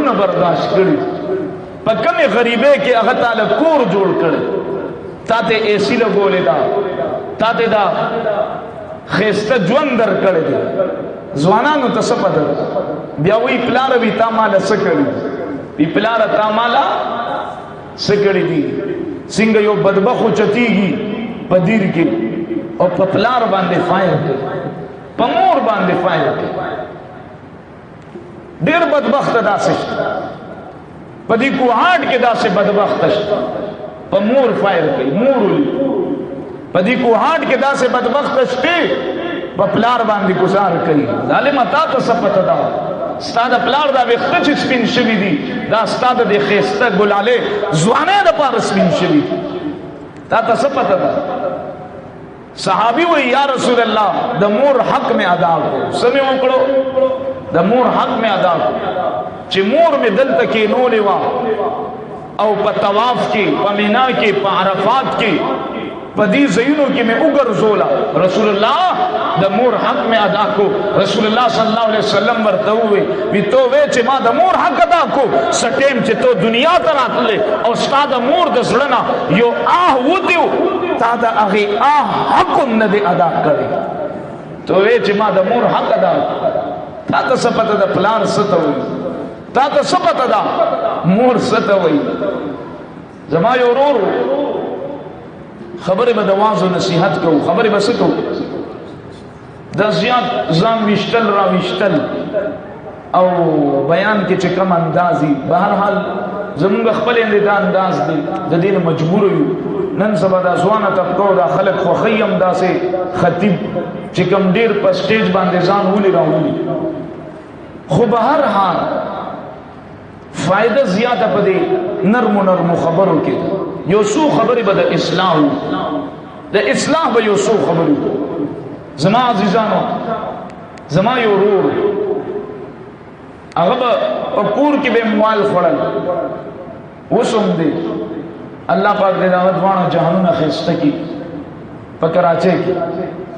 زجرونه برداشت کړي په کمې غریبۍ کې هغه تعالی کور جوړ کړي تا ته اے سی لګولې دا تا ته دا خسته ژوند در کړی دی ځوانانو ته څه پته بیا وی پلار وی تا ماله څه کړي وی پلار تا ماله څه کړي دي څنګه یو بدبخو چتیږي په دیر کې او په پلار باندې فایر کوي په مور باندې فایر کوي ډېر بدبخت داسې په دې کوهاټ کې داسې بدبخت شته په مور فایر کوي مور په دې کوهاټ کې داسې بدبخت شته په پلار باندې گزار کوي ظالم تا ته څه پته ده ستا د پلار دا ویښته چې سپین شوي دي دا ستا د دې ښایسته ګلالې ځوانۍ دپاره سپین شوي تا ته څه پته ده صحابي وایي یا رسول الله د مور حق مې ادا کړو څه مې وکړو د مور حق مې ادا کړو چې مور مې دلته کېنولې وه او په طواف کې په مینا کې په عرفات کې په دې ځایونو کې مې وګرځوله رسول الله د مور حق مې ادا کو رسول الله صلی الله علیه وسلم ورته ووی وی تو وی چې ما د مور حق ادا کو سټیم چې تو دنیا ته راتلې او ستا د مور د زړه نه یو ودیو تا د هغې حق نه دی ادا کړی تو وی چې ما د مور حق ادا تا ته څه پته ده پلار څه ته وایي تا ته څه پته ده مور څه ته وایي زما یو ورور خبرې به د واعظ او نصیحت کوو خبرې به څه کوو دا زیات ځان ویشتل را ویشتل او بیان کې چې کم اندازي به هر حال زمونږ خپل دا انداز دی د دې نه مجبور یو نن سبا دا ځوانه طبقه دا خلک خوښوي هم داسې خطیب چې کم ډېر په سټیج باندې ځان ولي راولي خو به هر حال فائدہ زیاده په دې نرمو نرمو خبرو کې یو څو خبرې به د اصلاح د اصلاح به یو څو خبرې زما عزیزانو زما یو ورور هغه به په کور کې به موال خوړل اوس هم دی الله پاک دې دا ځوانو جهانونه ښایسته کړي په کراچۍ کې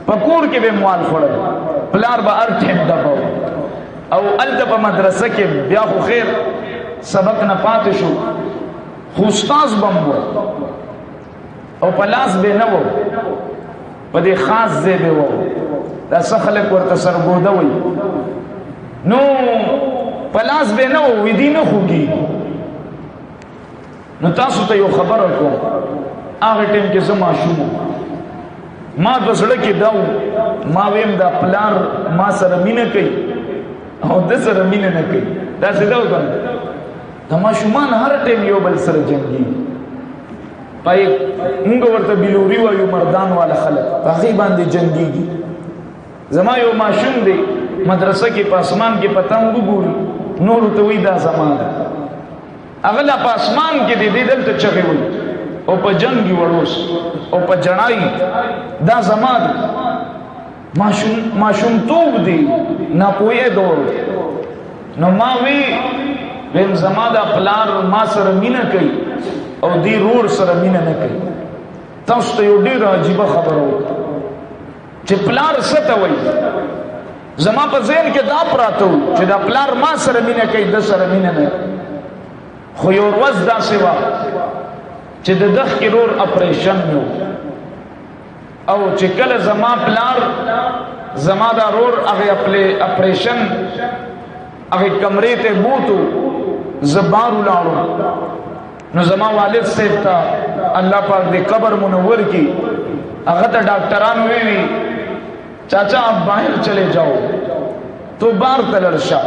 په کور کې به موال خوړل پلار به هر ټیم دباو او هلته په مدرسه کې بیا خو خیر سبق نه پاتې شو خو استاذ به م او په لاس به نه و په دې خاص ځای به و دا څه خلک ورته سرګوده وایي نو په لاس به نه و ویدي نه خوږي نو تاسو ته یو خبره کوم هغه ټیم کې زه ماشوم ما په زړه کې دا ما ویم دا پلار ما سره مینه کوي او د سره مینه نه کوي دا څه دا وکړم د ماشومان هر ټیم یو بل سره جنګي پای موږ ورته بلوري وایو مردان والا خلک په هغې باندې جنګېږي زما یو ماشوم دی مدرسه کې په اسمان کې پتنګ وګوري نورو ته وایي دا زما ده هغه لا په اسمان کې دی دلته چغې وایي او په جنګ یې وړوس او په جړایي دا زما ده ماشومتوب دی ناپوهه دور نو ما ویم زما دا پلار ما سره مینه کوي او دی رور سره مینه نه کوي تاسو ته یو ډېره عجیبه خبره وکړه چې پلار څه ته وایي زما په ذهن کې دا پراته و چې دا پلار ما سره مینه کوي د سره مینه نه خو یو ورځ داسې وه چې د دغ کې رور اپریشن و او چې کله زما پلار زما دا رور هغې اپریشن هغې کمرې ته بوتو زه بار ولاړو نو زما والد صاحب ته الله پاک دې قبر منور کی هغه ته ډاکټران وی چاچا آپ باہر چلے جاؤ تو بار تلرشا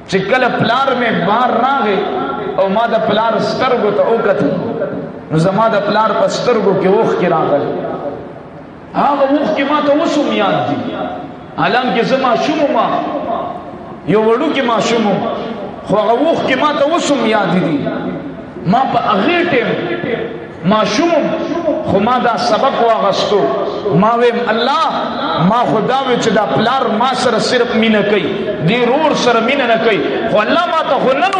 چې کله پلار میں بار راغی او ما د پلار سترګو ته وکتل نو زما د پلار په سترګو کې اوښکې راغلې هغه اوښکې ما ته اوس هم یاد دي حالانکه زه ماشوم وم یو وړوکی ماشوم وم خو هغه اوښکې ما ته اوس هم یاد دي ما په هغې ټیم ماشوم خو ما دا سبق واغستو ما ویم الله ما خدا وی چې دا پلار ما سره صرف مینه کوي دی رور سره مینه نه کوي خو الله ما ته خو نن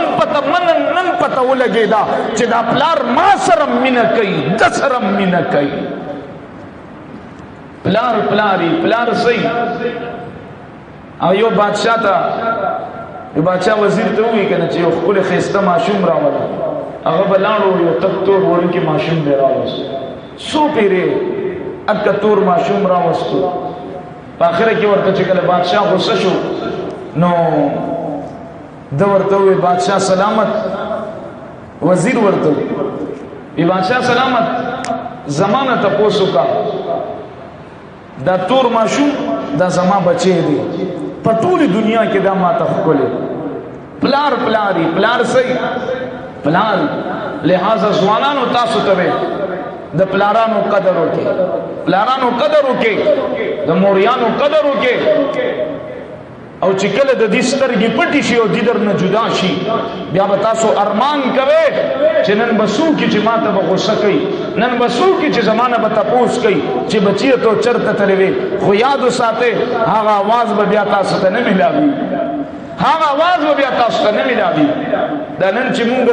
پته ولګېدا چې دا پلار ما سره مینه کوي د سره مینه کوي پلار صحیح او یو بادشاہ ته بادشاہ وزیر ته وی کنه چې یو خپل خسته ماشوم راوړل هغه بلاړو یو تکتور ورونکي ماشوم به راوست سو پیره اګه تور ماشوم راوستو په اخر کې ورته چې کله بادشاہ غوسه شو نو د ورته وی بادشاہ سلامت وزیر ورته وی بادشاہ سلامت زمانه تاسو کا دا تور ماشوم دا زما بچی دی په ټول دنیا کې دا ما ته خپل پلار پلاری پلار صحیح پلار لہذا ځوانانو تاسو ته د پلارانو قدر وکړي پلارانو قدر وکړي د موریانو قدر وکړي او چې کله د دې سترګې پټې شي او د در نه جدا شي بیا به تاسو ارمان کوئ چې نن بسو کې چې ماته به غوسه کوي نن بسو کې چې زمانه به تپوس کوي چې بچی ته چرته تللی وي خو یاد وساتئ هغه आवाज به بیا تاسو ته نه ملاوي هغه आवाज به بیا تاسو ته نه ملاوي دا نن چې موږ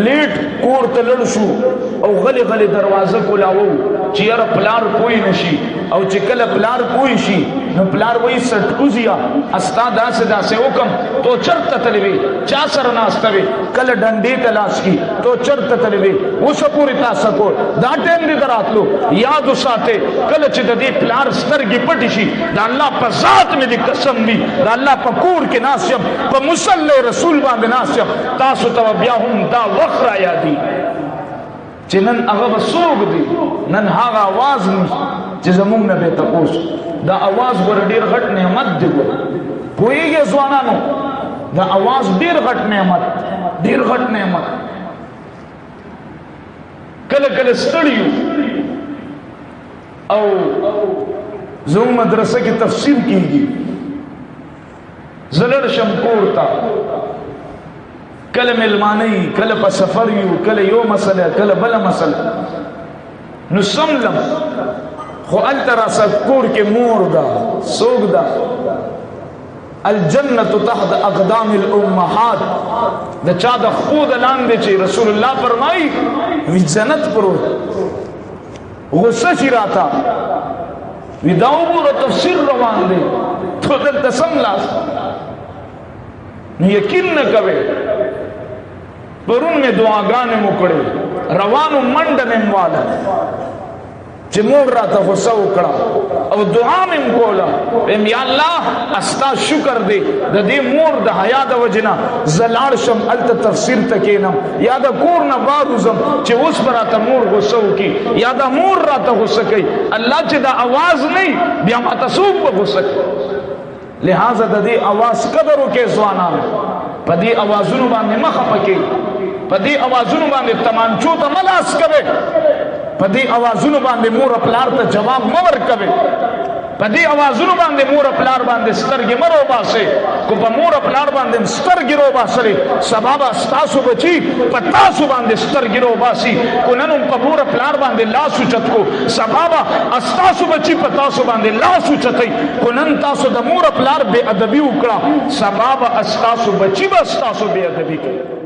لیټ کور ته لړ شو او غلی غلی دروازه کولاوو چې یاره پلار پوی نشي او چې کله پلار پوی شي نو پلار وایي سټکوزیا استا داسې داسې حکم تو چرته تللی وي چا سره ناسته وي کله ډنډې ته لاس کی تو چرته تللی وي اوسه پورې تاسو کو دا ټیم دې دراتلو یاد وساتئ کله چې د دې پلار سترګې پټې شي د الله په ذات مې دې قسم وي د الله په کور کې ناست یم په مصلی رسول باندې ناست یم تاسو ته بیا هم دا وخت را یادي چې نن هغه به څوک دی نن هغه आवाज چې زمونږ نه به تپوس دا आवाज ور ډیر غټ نعمت دی پوهیږئ ځوانانو دا आवाज ډیر غټ نعمت ډیر غټ نعمت کله کله ستړي او زموږ مدرسه کې تفسیر کیږي زلړ شم کور ته کله ملمانی کله په سفر یو کله یو مسله کله بل مسله نو سملم خو الترا سکور کې مور دا سوګ دا الجنه تحت اقدام الامهات د چا د خود لاندې چې رسول الله فرمایي وی جنت پروت غصه شي راتا وی دا وګوره تفسیر روان دی ته دلته سملاس نو یقین نه کوي پرون میں دعاګانې مو کړې روانو منډه مې واله چې مور راته غوسه وکړه او دعا مې کوله ویم یا الله استا شکر دی د دې مور د حیا د وجنا زلاړ شم الته تفسیر ته کینم یا د کور نه بار وزم چې اوس براته مور غوسه وکي یا د مور راته غوسه کوي الله چې دا आवाज نه بیا ماته څوک به غوسه کوي لہذا د دې आवाज قدر وکړئ ځوانانو په دې आवाजونو باندې مخه پکې په دې आवाजونو باندې تمانچو ته ملاس کوي په دې आवाजونو باندې مور پلار ته جواب مور کوي په دې आवाजونو باندې مور پلار باندې سترګې مرو باسي کو په مور پلار باندې سترګې رو باسي سبب استاسو بچي په تاسو باندې سترګې رو باسي کو نن په مور پلار باندې لاس اوچت کو سبب استاسو بچي په تاسو باندې لاس اوچتای کو نن تاسو د مور پلار بے ادبی وکړه سبب استاسو بچي به استاسو بے ادبی کوي